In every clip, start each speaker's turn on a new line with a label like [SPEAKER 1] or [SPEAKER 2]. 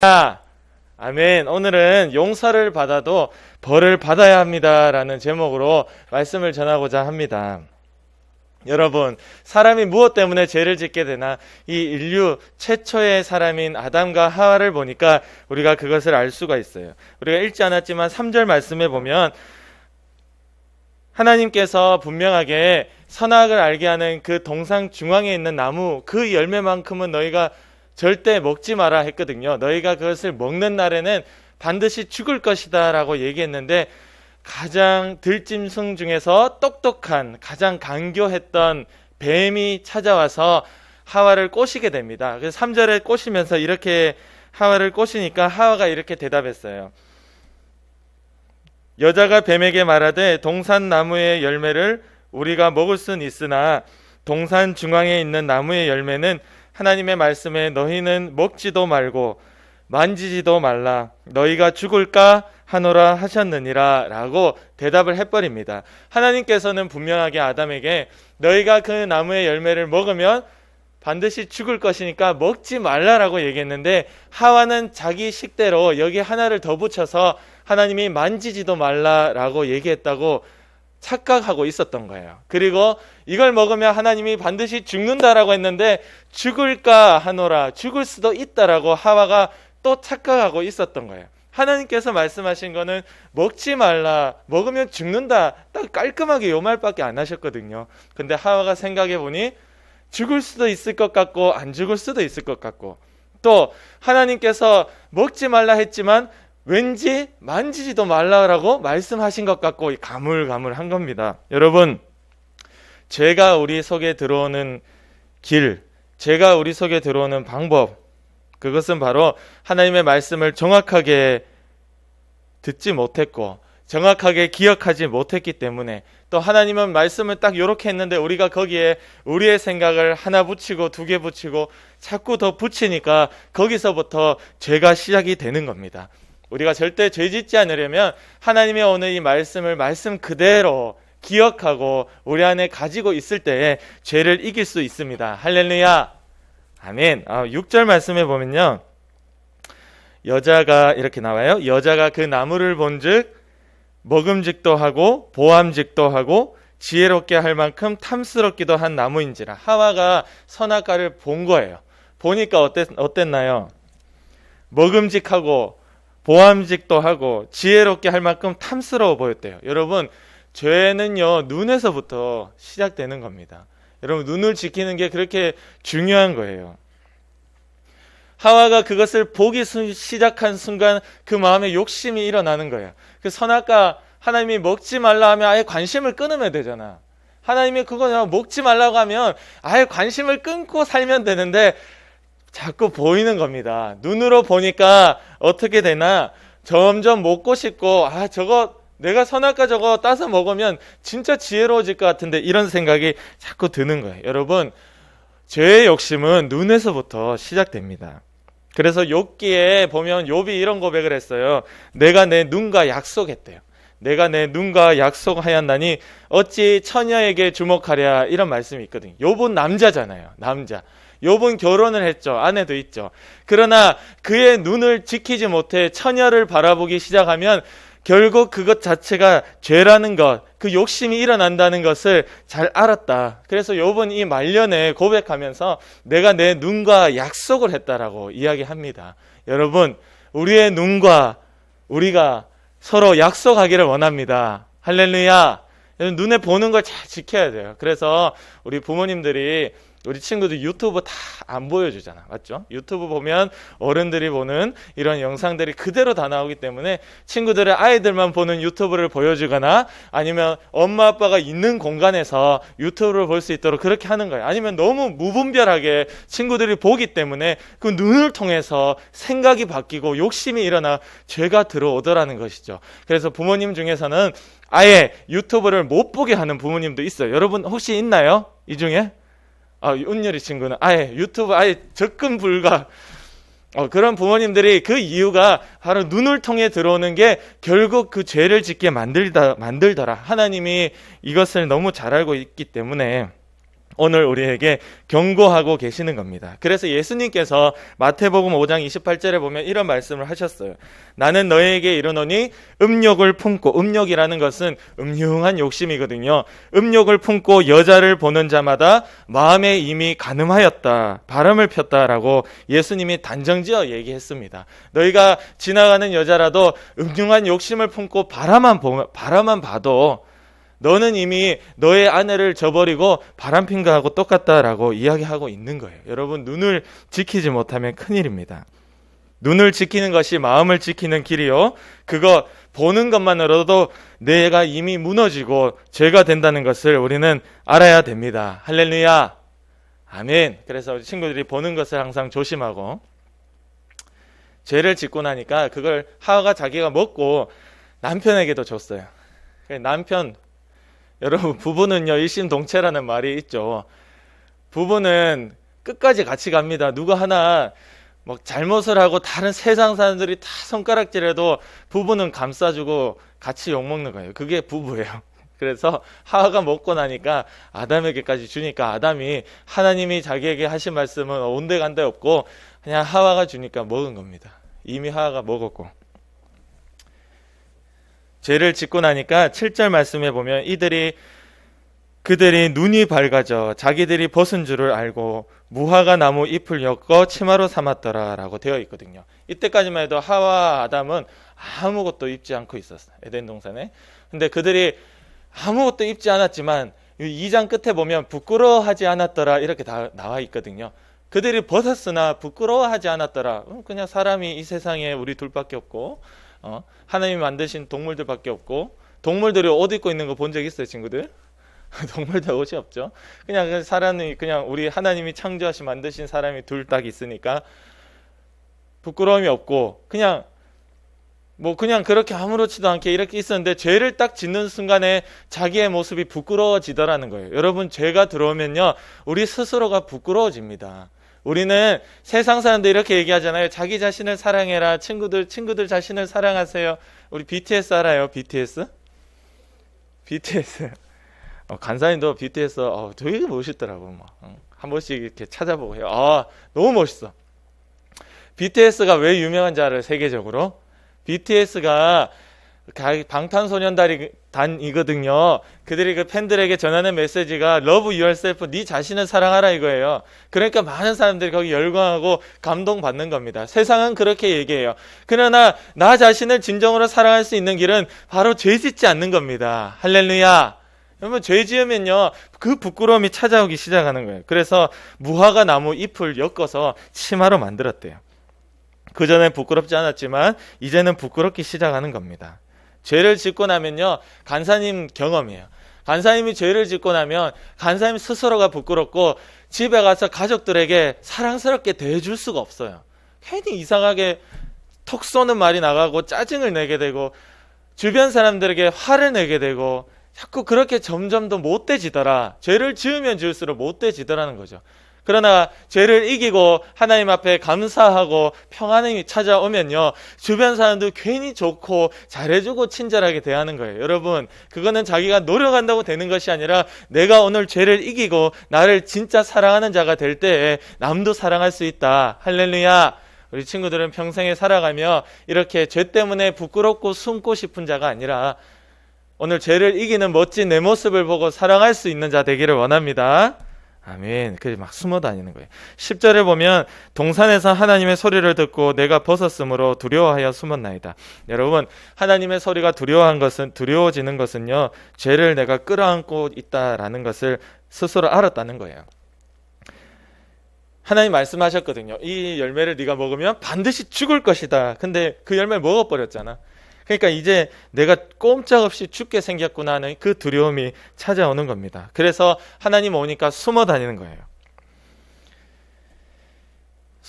[SPEAKER 1] 아멘. 오늘은 용서를 받아도 벌을 받아야 합니다라는 제목으로 말씀을 전하고자 합니다. 여러분, 사람이 무엇 때문에 죄를 짓게 되나? 이 인류 최초의 사람인 아담과 하와를 보니까 우리가 그것을 알 수가 있어요. 우리가 읽지 않았지만 3절 말씀에 보면 하나님께서 분명하게 선악을 알게 하는 그 동상 중앙에 있는 나무 그 열매만큼은 너희가 절대 먹지 마라 했거든요. 너희가 그것을 먹는 날에는 반드시 죽을 것이다 라고 얘기했는데, 가장 들짐승 중에서 똑똑한 가장 간교했던 뱀이 찾아와서 하와를 꼬시게 됩니다. 그래서 3절에 꼬시면서 이렇게 하와를 꼬시니까 하와가 이렇게 대답했어요. 여자가 뱀에게 말하되 동산나무의 열매를 우리가 먹을 순 있으나 동산 중앙에 있는 나무의 열매는 하나님의 말씀에 너희는 먹지도 말고 만지지도 말라 너희가 죽을까 하노라 하셨느니라 라고 대답을 해버립니다. 하나님께서는 분명하게 아담에게 너희가 그 나무의 열매를 먹으면 반드시 죽을 것이니까 먹지 말라라고 얘기했는데, 하와는 자기 식대로 여기 하나를 더 붙여서 하나님이 만지지도 말라라고 얘기했다고 착각하고 있었던 거예요. 그리고 이걸 먹으면 하나님이 반드시 죽는다라고 했는데 죽을까 하노라, 죽을 수도 있다라고 하와가 또 착각하고 있었던 거예요. 하나님께서 말씀하신 거는 먹지 말라, 먹으면 죽는다, 딱 깔끔하게 요 말밖에 안 하셨거든요. 근데 하와가 생각해 보니 죽을 수도 있을 것 같고 안 죽을 수도 있을 것 같고, 또 하나님께서 먹지 말라 했지만 왠지 만지지도 말라라고 말씀하신 것 같고 가물가물한 겁니다. 여러분, 죄가 우리 속에 들어오는 길, 죄가 우리 속에 들어오는 방법, 그것은 바로 하나님의 말씀을 정확하게 듣지 못했고 정확하게 기억하지 못했기 때문에, 또 하나님은 말씀을 딱 이렇게 했는데 우리가 거기에 우리의 생각을 하나 붙이고 두 개 붙이고 자꾸 더 붙이니까 거기서부터 죄가 시작이 되는 겁니다. 우리가 절대 죄 짓지 않으려면 하나님의 오늘 이 말씀을 말씀 그대로 기억하고 우리 안에 가지고 있을 때에 죄를 이길 수 있습니다. 할렐루야, 아멘. 6절 말씀에 보면요, 여자가 이렇게 나와요. 여자가 그 나무를 본즉 먹음직도 하고 보암직도 하고 지혜롭게 할 만큼 탐스럽기도 한 나무인지라. 하와가 선악과를 본 거예요. 보니까 어땠나요? 먹음직하고 보암직도 하고 지혜롭게 할 만큼 탐스러워 보였대요. 여러분, 죄는요 눈에서부터 시작되는 겁니다. 여러분, 눈을 지키는 게 그렇게 중요한 거예요. 하와가 그것을 보기 시작한 순간 그 마음에 욕심이 일어나는 거예요. 그 선악과 하나님이 먹지 말라 하면 아예 관심을 끊으면 되잖아. 하나님이 그거 먹지 말라고 하면 아예 관심을 끊고 살면 되는데 자꾸 보이는 겁니다. 눈으로 보니까 어떻게 되나, 점점 먹고 싶고 저거 내가 선악과 저거 따서 먹으면 진짜 지혜로워질 것 같은데, 이런 생각이 자꾸 드는 거예요. 여러분, 죄의 욕심은 눈에서부터 시작됩니다. 그래서 욥기에 보면 욥이 이런 고백을 했어요. 내가 내 눈과 약속했대요. 내가 내 눈과 약속하였나니 어찌 처녀에게 주목하랴, 이런 말씀이 있거든요. 욥은 남자잖아요. 남자. 욥은 결혼을 했죠. 아내도 있죠. 그러나 그의 눈을 지키지 못해 처녀를 바라보기 시작하면 결국 그것 자체가 죄라는 것, 그 욕심이 일어난다는 것을 잘 알았다. 그래서 욥은 이 말년에 고백하면서 내가 내 눈과 약속을 했다라고 이야기합니다. 여러분, 우리의 눈과 우리가 서로 약속하기를 원합니다. 할렐루야. 눈에 보는 걸 잘 지켜야 돼요. 그래서 우리 부모님들이 우리 친구들 유튜브 다 안 보여주잖아. 맞죠? 유튜브 보면 어른들이 보는 이런 영상들이 그대로 다 나오기 때문에 친구들의 아이들만 보는 유튜브를 보여주거나, 아니면 엄마 아빠가 있는 공간에서 유튜브를 볼 수 있도록 그렇게 하는 거예요. 아니면 너무 무분별하게 친구들이 보기 때문에 그 눈을 통해서 생각이 바뀌고 욕심이 일어나 죄가 들어오더라는 것이죠. 그래서 부모님 중에서는 아예 유튜브를 못 보게 하는 부모님도 있어요. 여러분 혹시 있나요? 이 중에? 은열이 친구는 아예 유튜브 아예 접근 불가. 그런 부모님들이, 그 이유가 바로 눈을 통해 들어오는 게 결국 그 죄를 짓게 만들더라. 하나님이 이것을 너무 잘 알고 있기 때문에 오늘 우리에게 경고하고 계시는 겁니다. 그래서 예수님께서 마태복음 5장 28절에 보면 이런 말씀을 하셨어요. 나는 너희에게 이르노니 음욕을 품고, 음욕이라는 것은 음흉한 욕심이거든요. 음욕을 품고 여자를 보는 자마다 마음에 이미 간음하였다, 바람을 폈다라고 예수님이 단정지어 얘기했습니다. 너희가 지나가는 여자라도 음흉한 욕심을 품고 바라만 봐도 너는 이미 너의 아내를 저버리고 바람핀 거하고 똑같다라고 이야기하고 있는 거예요. 여러분, 눈을 지키지 못하면 큰일입니다. 눈을 지키는 것이 마음을 지키는 길이요, 그거 보는 것만으로도 내가 이미 무너지고 죄가 된다는 것을 우리는 알아야 됩니다. 할렐루야, 아멘. 그래서 우리 친구들이 보는 것을 항상 조심하고, 죄를 짓고 나니까 그걸 하와가 자기가 먹고 남편에게도 줬어요. 남편, 여러분, 부부는요 일심동체라는 말이 있죠. 부부는 끝까지 같이 갑니다. 누가 하나 뭐 잘못을 하고 다른 세상 사람들이 다 손가락질해도 부부는 감싸주고 같이 욕먹는 거예요. 그게 부부예요. 그래서 하와가 먹고 나니까 아담에게까지 주니까 아담이 하나님이 자기에게 하신 말씀은 온데간데 없고 그냥 하와가 주니까 먹은 겁니다. 이미 하와가 먹었고. 죄를 짓고 나니까 7절 말씀에 보면 그들이 눈이 밝아져 자기들이 벗은 줄을 알고 무화과 나무 잎을 엮어 치마로 삼았더라 라고 되어 있거든요. 이때까지만 해도 하와 아담은 아무것도 입지 않고 있었어요, 에덴 동산에. 근데 그들이 아무것도 입지 않았지만 2장 끝에 보면 부끄러워하지 않았더라 이렇게 다 나와 있거든요. 그들이 벗었으나 부끄러워하지 않았더라. 그냥 사람이 이 세상에 우리 둘밖에 없고 하나님이 만드신 동물들밖에 없고, 동물들이 옷 입고 있는 거 본 적 있어요, 친구들? 동물들 옷이 없죠. 그냥 사람이, 그냥 우리 하나님이 창조하시 만드신 사람이 둘 딱 있으니까 부끄러움이 없고 그냥 그렇게 아무렇지도 않게 이렇게 있었는데, 죄를 딱 짓는 순간에 자기의 모습이 부끄러워지더라는 거예요. 여러분, 죄가 들어오면요 우리 스스로가 부끄러워집니다. 우리는 세상 사람들 이렇게 얘기하잖아요. 자기 자신을 사랑해라. 친구들 자신을 사랑하세요. 우리 BTS 알아요? BTS? 간사님도 BTS 되게 멋있더라고. 한 번씩 이렇게 찾아보고 해요. 너무 멋있어. BTS가 왜 유명한지 알아요? 세계적으로? BTS가 방탄소년단이거든요. 그들이 그 팬들에게 전하는 메시지가 Love yourself, 네 자신을 사랑하라 이거예요. 그러니까 많은 사람들이 거기 열광하고 감동받는 겁니다. 세상은 그렇게 얘기해요. 그러나 나 자신을 진정으로 사랑할 수 있는 길은 바로 죄 짓지 않는 겁니다. 할렐루야. 여러분, 죄 지으면요 그 부끄러움이 찾아오기 시작하는 거예요. 그래서 무화과 나무 잎을 엮어서 치마로 만들었대요. 그전엔 부끄럽지 않았지만 이제는 부끄럽기 시작하는 겁니다. 죄를 짓고 나면요 간사님 경험이에요. 간사님이 죄를 짓고 나면 간사님 스스로가 부끄럽고 집에 가서 가족들에게 사랑스럽게 대해줄 수가 없어요. 괜히 이상하게 톡 쏘는 말이 나가고 짜증을 내게 되고 주변 사람들에게 화를 내게 되고 자꾸 그렇게 점점 더 못돼지더라. 죄를 지으면 지을수록 못돼지더라는 거죠. 그러나 죄를 이기고 하나님 앞에 감사하고 평안이 찾아오면요 주변 사람들 괜히 좋고 잘해주고 친절하게 대하는 거예요. 여러분, 그거는 자기가 노력한다고 되는 것이 아니라 내가 오늘 죄를 이기고 나를 진짜 사랑하는 자가 될 때에 남도 사랑할 수 있다. 할렐루야. 우리 친구들은 평생에 살아가며 이렇게 죄 때문에 부끄럽고 숨고 싶은 자가 아니라 오늘 죄를 이기는 멋진 내 모습을 보고 사랑할 수 있는 자 되기를 원합니다. 아멘. 그래서 막 숨어 다니는 거예요. 10절에 보면 동산에서 하나님의 소리를 듣고 내가 벗었으므로 두려워하여 숨었나이다. 여러분, 하나님의 소리가 두려워지는 것은요 죄를 내가 끌어안고 있다라는 것을 스스로 알았다는 거예요. 하나님 말씀하셨거든요. 이 열매를 네가 먹으면 반드시 죽을 것이다. 근데 그 열매를 먹어버렸잖아. 그러니까 이제 내가 꼼짝없이 죽게 생겼구나 하는 그 두려움이 찾아오는 겁니다. 그래서 하나님 오니까 숨어 다니는 거예요.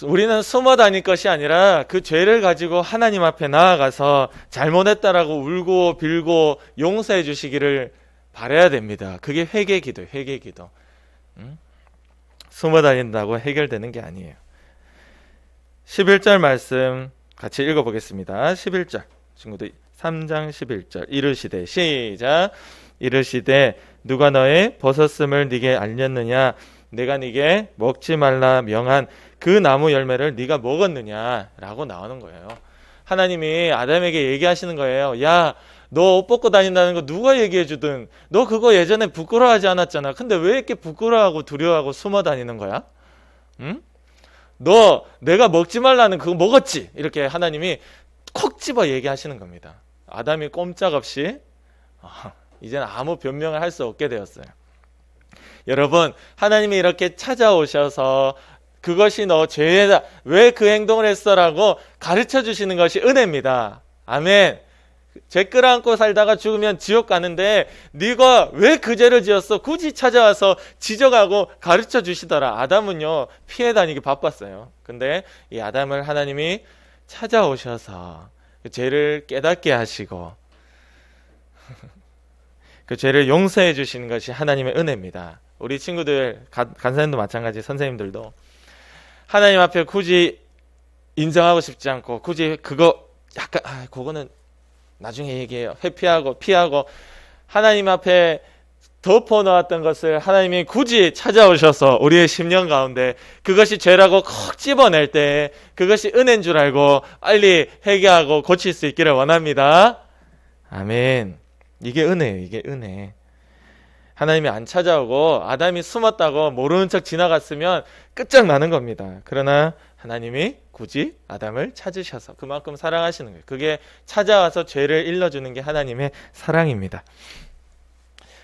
[SPEAKER 1] 우리는 숨어 다닐 것이 아니라 그 죄를 가지고 하나님 앞에 나아가서 잘못했다라고 울고 빌고 용서해 주시기를 바라야 됩니다. 그게 회개 기도예요. 회개 기도. 숨어 다닌다고 해결되는 게 아니에요. 11절 말씀 같이 읽어보겠습니다. 11절 친구들 3장 11절 이르시되 시작 이르시되 누가 너의 벗었음을 네게 알렸느냐 내가 네게 먹지 말라 명한 그 나무 열매를 네가 먹었느냐라고 나오는 거예요. 하나님이 아담에게 얘기하시는 거예요. 야, 너 옷 벗고 다닌다는 거 누가 얘기해 주든 너 그거 예전에 부끄러워하지 않았잖아. 근데 왜 이렇게 부끄러워하고 두려워하고 숨어 다니는 거야? 응? 너 내가 먹지 말라는 그거 먹었지? 이렇게 하나님이 콕 집어 얘기하시는 겁니다. 아담이 꼼짝없이 이제는 아무 변명을 할 수 없게 되었어요. 여러분, 하나님이 이렇게 찾아오셔서 그것이 너 죄다, 왜 그 행동을 했어라고 가르쳐 주시는 것이 은혜입니다. 아멘. 죄 끌어안고 살다가 죽으면 지옥 가는데 네가 왜 그 죄를 지었어? 굳이 찾아와서 지적하고 가르쳐 주시더라. 아담은요 피해 다니기 바빴어요. 근데 이 아담을 하나님이 찾아오셔서 그 죄를 깨닫게 하시고 그 죄를 용서해 주시는 것이 하나님의 은혜입니다. 우리 친구들, 간사님도 마찬가지, 선생님들도 하나님 앞에 굳이 인정하고 싶지 않고 굳이 그거 약간 그거는 나중에 얘기해요. 회피하고 피하고 하나님 앞에 덮어놓았던 것을 하나님이 굳이 찾아오셔서 우리의 심령 가운데 그것이 죄라고 콕 집어낼 때 그것이 은혜인 줄 알고 빨리 회개하고 고칠 수 있기를 원합니다. 아멘. 이게 은혜예요. 이게 은혜. 하나님이 안 찾아오고 아담이 숨었다고 모르는 척 지나갔으면 끝장나는 겁니다. 그러나 하나님이 굳이 아담을 찾으셔서 그만큼 사랑하시는 거예요. 그게 찾아와서 죄를 일러주는 게 하나님의 사랑입니다.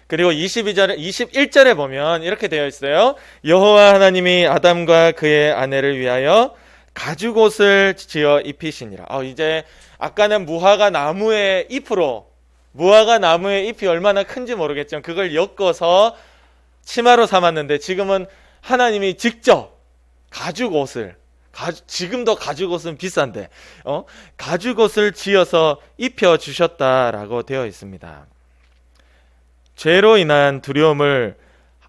[SPEAKER 1] 그리고 21절에 보면 이렇게 되어 있어요. 여호와 하나님이 아담과 그의 아내를 위하여 가죽옷을 지어 입히시니라. 이제 아까는 무화과 나무의 잎으로, 무화과 나무의 잎이 얼마나 큰지 모르겠지만 그걸 엮어서 치마로 삼았는데 지금은 하나님이 직접 가죽옷을, 지금도 가죽옷은 비싼데 가죽옷을 지어서 입혀주셨다라고 되어 있습니다. 죄로 인한 두려움을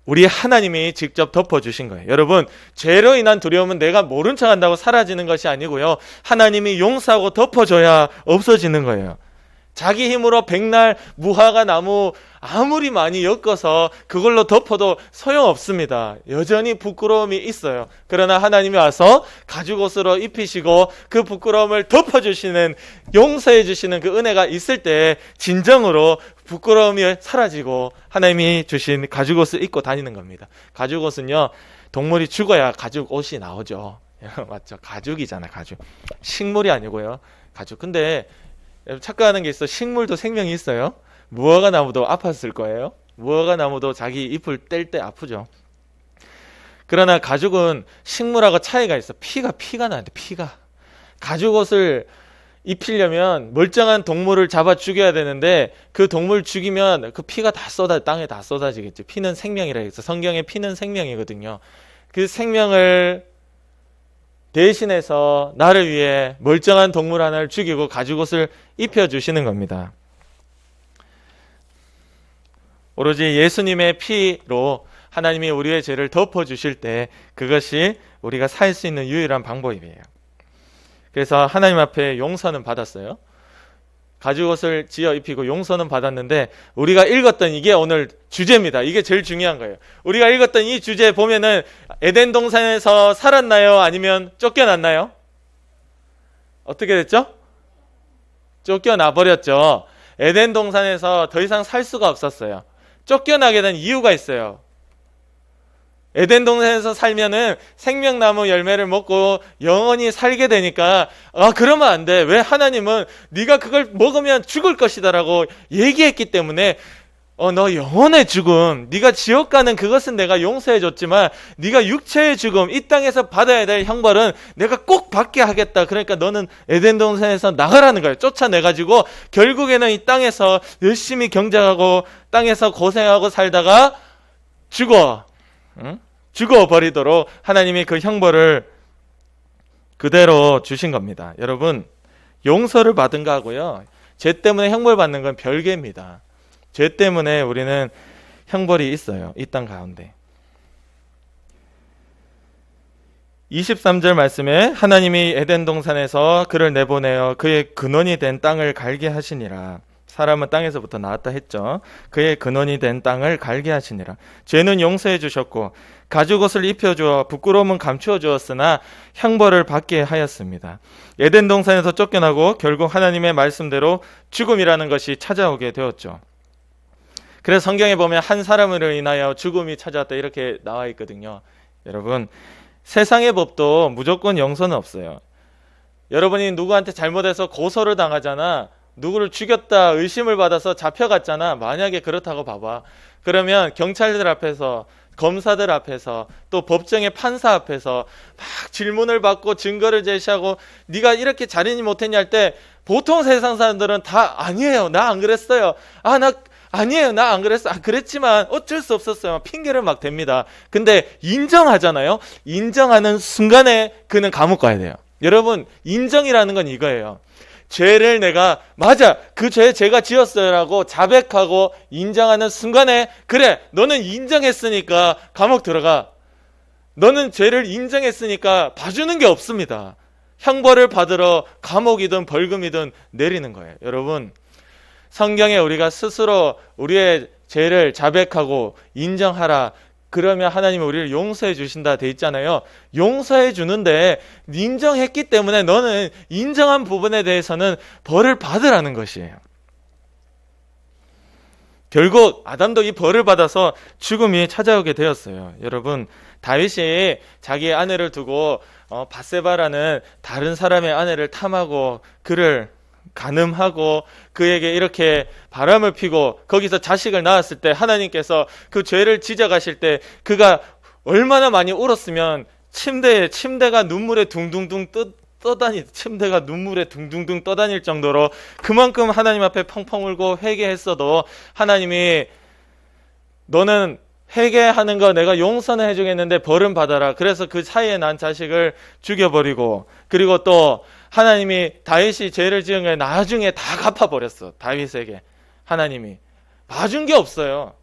[SPEAKER 1] 우리 하나님이 직접 덮어주신 거예요. 여러분, 죄로 인한 두려움은 내가 모른 척 한다고 사라지는 것이 아니고요, 하나님이 용서하고 덮어줘야 없어지는 거예요. 자기 힘으로 백날 무화과 나무 아무리 많이 엮어서 그걸로 덮어도 소용없습니다. 여전히 부끄러움이 있어요. 그러나 하나님이 와서 가죽옷으로 입히시고 그 부끄러움을 덮어주시는, 용서해주시는 그 은혜가 있을 때 진정으로 부끄러움이 사라지고 하나님이 주신 가죽옷을 입고 다니는 겁니다. 가죽옷은요, 동물이 죽어야 가죽옷이 나오죠. 맞죠? 가죽이잖아, 가죽. 식물이 아니고요, 가죽. 근데 착각하는 게 있어. 식물도 생명이 있어요. 무화과 나무도 아팠을 거예요. 무화과 나무도 자기 잎을 뗄 때 아프죠. 그러나 가죽은 식물하고 차이가 있어. 피가 나는데, 피가. 가죽옷을 입히려면 멀쩡한 동물을 잡아 죽여야 되는데 그 동물 죽이면 그 피가 다 땅에 다 쏟아지겠죠. 피는 생명이라 해서 성경에 피는 생명이거든요. 그 생명을 대신해서 나를 위해 멀쩡한 동물 하나를 죽이고 가죽옷을 입혀주시는 겁니다. 오로지 예수님의 피로 하나님이 우리의 죄를 덮어주실 때 그것이 우리가 살 수 있는 유일한 방법이에요. 그래서 하나님 앞에 용서는 받았어요. 가죽옷을 지어 입히고 용서는 받았는데 우리가 읽었던 이게 오늘 주제입니다. 이게 제일 중요한 거예요. 우리가 읽었던 이 주제 보면은 에덴 동산에서 살았나요? 아니면 쫓겨났나요? 어떻게 됐죠? 쫓겨나 버렸죠. 에덴 동산에서 더 이상 살 수가 없었어요. 쫓겨나게 된 이유가 있어요. 에덴 동산에서 살면은 생명나무 열매를 먹고 영원히 살게 되니까 그러면 안 돼. 왜 하나님은 네가 그걸 먹으면 죽을 것이다라고 얘기했기 때문에 너 영혼의 죽음, 네가 지옥 가는 그것은 내가 용서해 줬지만 네가 육체의 죽음, 이 땅에서 받아야 될 형벌은 내가 꼭 받게 하겠다. 그러니까 너는 에덴 동산에서 나가라는 거예요. 쫓아내가지고 결국에는 이 땅에서 열심히 경작하고 땅에서 고생하고 살다가 죽어버리도록 하나님이 그 형벌을 그대로 주신 겁니다. 여러분, 용서를 받은 거하고요, 죄 때문에 형벌 받는 건 별개입니다. 죄 때문에 우리는 형벌이 있어요. 이 땅 가운데. 23절 말씀에 하나님이 에덴 동산에서 그를 내보내어 그의 근원이 된 땅을 갈게 하시니라. 사람은 땅에서부터 나왔다 했죠. 그의 근원이 된 땅을 갈게 하시니라. 죄는 용서해 주셨고 가죽옷을 입혀주어 부끄러움은 감추어 주었으나 형벌을 받게 하였습니다. 에덴 동산에서 쫓겨나고 결국 하나님의 말씀대로 죽음이라는 것이 찾아오게 되었죠. 그래서 성경에 보면 한 사람으로 인하여 죽음이 찾아왔다 이렇게 나와 있거든요. 여러분, 세상의 법도 무조건 용서는 없어요. 여러분이 누구한테 잘못해서 고소를 당하잖아. 누구를 죽였다 의심을 받아서 잡혀갔잖아. 만약에 그렇다고 봐봐. 그러면 경찰들 앞에서, 검사들 앞에서, 또 법정의 판사 앞에서 막 질문을 받고 증거를 제시하고 네가 이렇게 잘했니 못했니 할 때 보통 세상 사람들은 다 아니에요. 나 안 그랬어요. 아니에요. 나 안 그랬어. 그랬지만 어쩔 수 없었어요. 핑계를 막 댑니다. 근데 인정하잖아요. 인정하는 순간에 그는 감옥 가야 돼요. 여러분, 인정이라는 건 이거예요. 죄를 내가 맞아 그 죄 제가 지었어요라고 자백하고 인정하는 순간에 그래 너는 인정했으니까 감옥 들어가. 너는 죄를 인정했으니까 봐주는 게 없습니다. 형벌을 받으러 감옥이든 벌금이든 내리는 거예요. 여러분, 성경에 우리가 스스로 우리의 죄를 자백하고 인정하라. 그러면 하나님이 우리를 용서해 주신다 돼 있잖아요. 용서해 주는데 인정했기 때문에 너는 인정한 부분에 대해서는 벌을 받으라는 것이에요. 결국 아담도 이 벌을 받아서 죽음이 찾아오게 되었어요. 여러분, 다윗이 자기의 아내를 두고 밧세바라는 다른 사람의 아내를 탐하고 그를 간음하고 그에게 이렇게 바람을 피고 거기서 자식을 낳았을 때 하나님께서 그 죄를 지적하실 때 그가 얼마나 많이 울었으면 침대가 눈물에 둥둥둥 침대가 눈물에 둥둥둥 떠다닐 정도로 그만큼 하나님 앞에 펑펑 울고 회개했어도 하나님이 너는 회개하는 거 내가 용서는 해주겠는데 벌은 받아라. 그래서 그 사이에 난 자식을 죽여버리고 그리고 또 하나님이 다윗이 죄를 지은 게 나중에 다 갚아버렸어. 다윗에게 하나님이 봐준 게 없어요.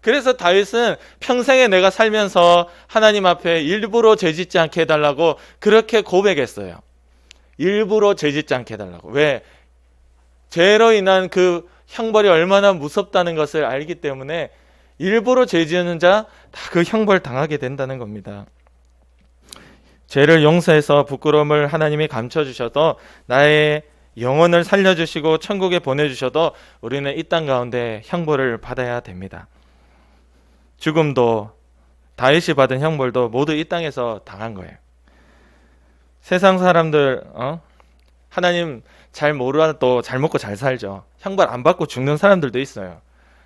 [SPEAKER 1] 그래서 다윗은 평생에 내가 살면서 하나님 앞에 일부러 죄짓지 않게 해달라고 그렇게 고백했어요. 일부러 죄짓지 않게 해달라고. 왜? 죄로 인한 그 형벌이 얼마나 무섭다는 것을 알기 때문에 일부러 죄 지은 자 다 그 형벌 당하게 된다는 겁니다. 죄를 용서해서 부끄러움을 하나님이 감춰주셔도 나의 영혼을 살려주시고 천국에 보내주셔도 우리는 이 땅 가운데 형벌을 받아야 됩니다. 죽음도 다윗이 받은 형벌도 모두 이 땅에서 당한 거예요. 세상 사람들 하나님 잘 모르도 잘 먹고 잘 살죠. 형벌 안 받고 죽는 사람들도 있어요.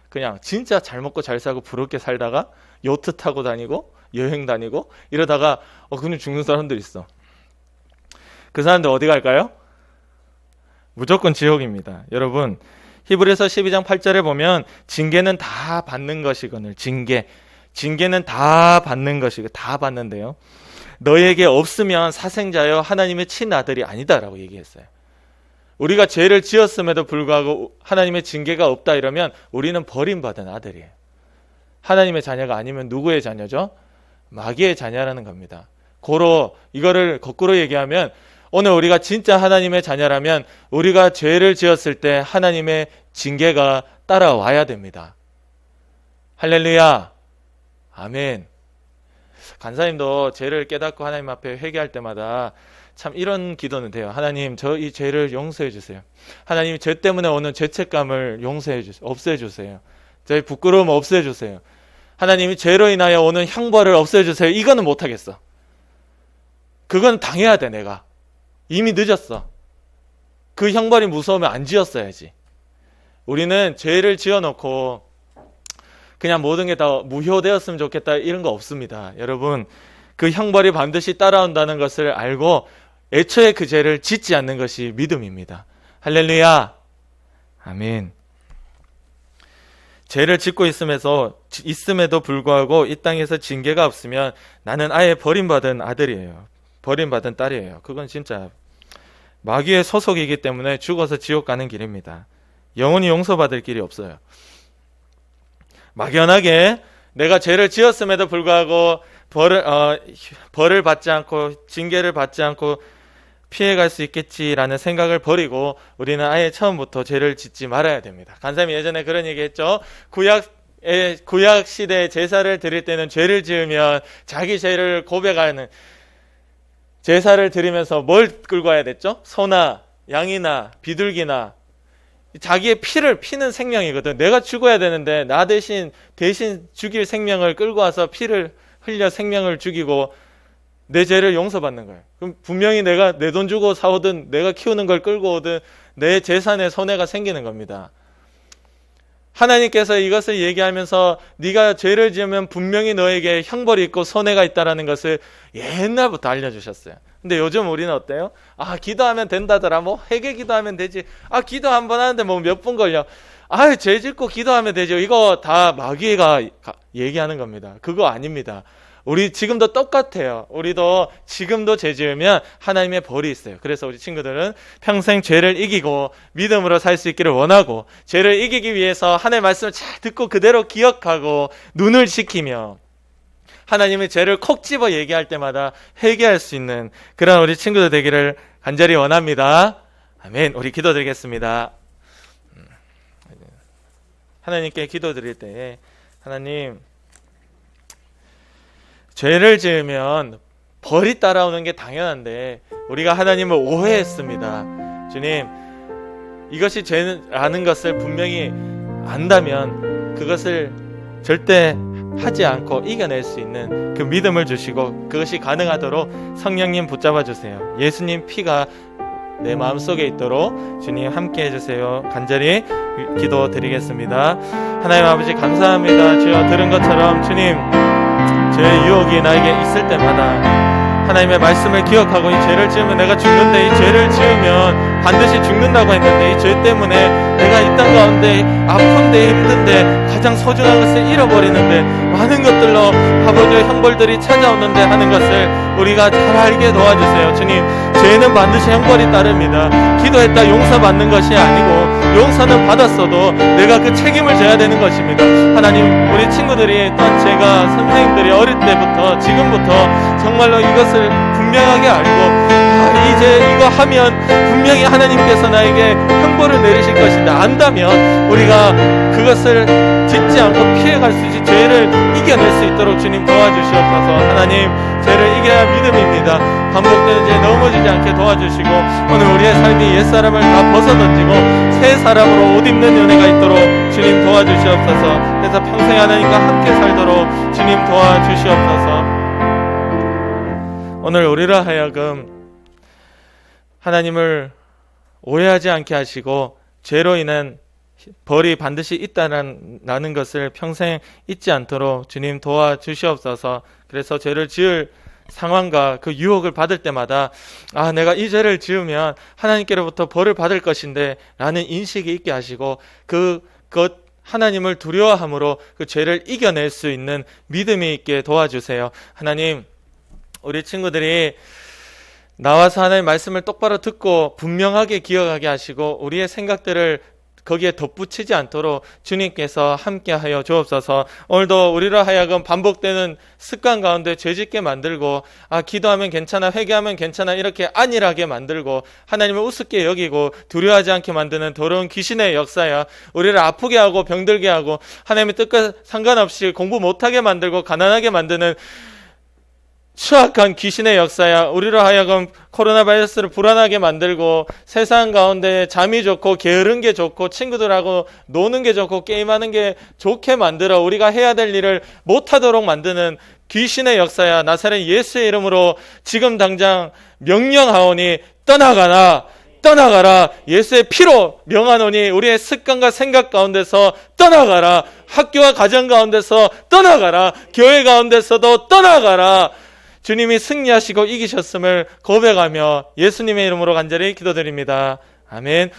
[SPEAKER 1] 그냥 진짜 잘 먹고 잘 살고 부럽게 살다가 요트 타고 다니고 여행 다니고 이러다가 그냥 죽는 사람들 있어. 그 사람들 어디 갈까요? 무조건 지옥입니다. 여러분, 히브리서 12장 8절에 보면 징계는 다 받는 것이거늘. 징계는 다 받는 것이고 다 받는데요. 너에게 없으면 사생자여 하나님의 친아들이 아니다라고 얘기했어요. 우리가 죄를 지었음에도 불구하고 하나님의 징계가 없다 이러면 우리는 버림받은 아들이에요. 하나님의 자녀가 아니면 누구의 자녀죠? 마귀의 자녀라는 겁니다. 이거를 거꾸로 얘기하면 오늘 우리가 진짜 하나님의 자녀라면 우리가 죄를 지었을 때 하나님의 징계가 따라와야 됩니다. 할렐루야. 아멘. 간사님도 죄를 깨닫고 하나님 앞에 회개할 때마다 참 이런 기도는 돼요. 하나님, 저 이 죄를 용서해 주세요. 하나님, 죄 때문에 오는 죄책감을 용서해 주세요. 없애 주세요. 저희 부끄러움 없애 주세요. 하나님이 죄로 인하여 오는 형벌을 없애 주세요. 이거는 못 하겠어. 그건 당해야 돼, 내가. 이미 늦었어. 그 형벌이 무서우면 안 지었어야지. 우리는 죄를 지어놓고 그냥 모든 게 다 무효되었으면 좋겠다 이런 거 없습니다. 여러분, 그 형벌이 반드시 따라온다는 것을 알고 애초에 그 죄를 짓지 않는 것이 믿음입니다. 할렐루야. 아멘. 죄를 짓고 있음에도 불구하고 이 땅에서 징계가 없으면 나는 아예 버림받은 아들이에요. 버림받은 딸이에요. 그건 진짜 마귀의 소속이기 때문에 죽어서 지옥 가는 길입니다. 영원히 용서받을 길이 없어요. 막연하게 내가 죄를 지었음에도 불구하고 벌을 받지 않고 징계를 받지 않고 피해갈 수 있겠지라는 생각을 버리고 우리는 아예 처음부터 죄를 짓지 말아야 됩니다. 간사님이 예전에 그런 얘기했죠. 구약 시대 제사를 드릴 때는 죄를 지으면 자기 죄를 고백하는 제사를 드리면서 뭘 끌고 와야 됐죠? 소나 양이나 비둘기나 자기의 피는 생명이거든. 내가 죽어야 되는데 나 대신 죽일 생명을 끌고 와서 피를 흘려 생명을 죽이고 내 죄를 용서받는 거예요. 그럼 분명히 내가 내 돈 주고 사오든 내가 키우는 걸 끌고 오든 내 재산에 손해가 생기는 겁니다. 하나님께서 이것을 얘기하면서 네가 죄를 지으면 분명히 너에게 형벌이 있고 손해가 있다는 것을 옛날부터 알려주셨어요. 근데 요즘 우리는 어때요? 기도하면 된다더라. 회개 기도하면 되지. 기도 한 번 하는데 몇 분 걸려. 죄 짓고 기도하면 되죠. 이거 다 마귀가 얘기하는 겁니다. 그거 아닙니다. 우리 지금도 똑같아요. 우리도 지금도 죄 지으면 하나님의 벌이 있어요. 그래서 우리 친구들은 평생 죄를 이기고 믿음으로 살 수 있기를 원하고, 죄를 이기기 위해서 하나님의 말씀을 잘 듣고 그대로 기억하고 눈을 지키며 하나님의 죄를 콕 집어 얘기할 때마다 회개할 수 있는 그런 우리 친구들 되기를 간절히 원합니다. 아멘. 우리 기도드리겠습니다. 하나님께 기도드릴 때, 하나님, 죄를 지으면 벌이 따라오는 게 당연한데 우리가 하나님을 오해했습니다. 주님, 이것이 죄라는 것을 분명히 안다면 그것을 절대 하지 않고 이겨낼 수 있는 그 믿음을 주시고, 그것이 가능하도록 성령님 붙잡아 주세요. 예수님 피가 내 마음속에 있도록 주님 함께 해주세요. 간절히 기도드리겠습니다. 하나님 아버지 감사합니다. 주여, 들은 것처럼 주님, 죄의 유혹이 나에게 있을 때마다 하나님의 말씀을 기억하고, 이 죄를 지으면 내가 죽는데, 이 죄를 지으면 반드시 죽는다고 했는데, 이 죄 때문에 내가 이 땅 가운데 아픈데 힘든데 가장 소중한 것을 잃어버리는데 많은 것들로 아버지의 형벌들이 찾아오는데 하는 것을 우리가 잘 알게 도와주세요. 주님, 죄는 반드시 형벌이 따릅니다. 기도했다 용서받는 것이 아니고, 용서는 받았어도 내가 그 책임을 져야 되는 것입니다. 하나님, 우리 친구들이 또한 제가 선생님들이 어릴 때부터 지금부터 정말로 이것을 분명하게 알고, 이제 이거 하면 분명히 하나님께서 나에게 형벌을 내리실 것인데 안다면 우리가 그것을 짓지 않고 피해갈 수 있지, 죄를 이겨낼 수 있도록 주님 도와주시옵소서. 하나님, 죄를 이겨야 믿음입니다. 반복되는 죄 넘어지지 않게 도와주시고, 오늘 우리의 삶이 옛사람을 다 벗어던지고 새 사람으로 옷 입는 연애가 있도록 주님 도와주시옵소서. 그래서 평생 하나님과 함께 살도록 주님 도와주시옵소서. 오늘 우리라 하여금 하나님을 오해하지 않게 하시고, 죄로 인한 벌이 반드시 있다는 것을 평생 잊지 않도록 주님 도와주시옵소서. 그래서 죄를 지을 상황과 그 유혹을 받을 때마다 내가 이 죄를 지으면 하나님께로부터 벌을 받을 것인데 라는 인식이 있게 하시고, 그것 하나님을 두려워함으로 그 죄를 이겨낼 수 있는 믿음이 있게 도와주세요. 하나님, 우리 친구들이 나와서 하나님의 말씀을 똑바로 듣고 분명하게 기억하게 하시고, 우리의 생각들을 거기에 덧붙이지 않도록 주님께서 함께하여 주옵소서. 오늘도 우리로 하여금 반복되는 습관 가운데 죄짓게 만들고, 기도하면 괜찮아, 회개하면 괜찮아, 이렇게 안일하게 만들고 하나님을 우습게 여기고 두려워하지 않게 만드는 더러운 귀신의 역사야. 우리를 아프게 하고 병들게 하고 하나님의 뜻과 상관없이 공부 못하게 만들고 가난하게 만드는 추악한 귀신의 역사야. 우리로 하여금 코로나 바이러스를 불안하게 만들고 세상 가운데 잠이 좋고 게으른 게 좋고 친구들하고 노는 게 좋고 게임하는 게 좋게 만들어 우리가 해야 될 일을 못하도록 만드는 귀신의 역사야. 나사렛 예수의 이름으로 지금 당장 명령하오니 떠나가라. 떠나가라. 예수의 피로 명하노니 우리의 습관과 생각 가운데서 떠나가라. 학교와 가정 가운데서 떠나가라. 교회 가운데서도 떠나가라. 주님이 승리하시고 이기셨음을 고백하며 예수님의 이름으로 간절히 기도드립니다. 아멘.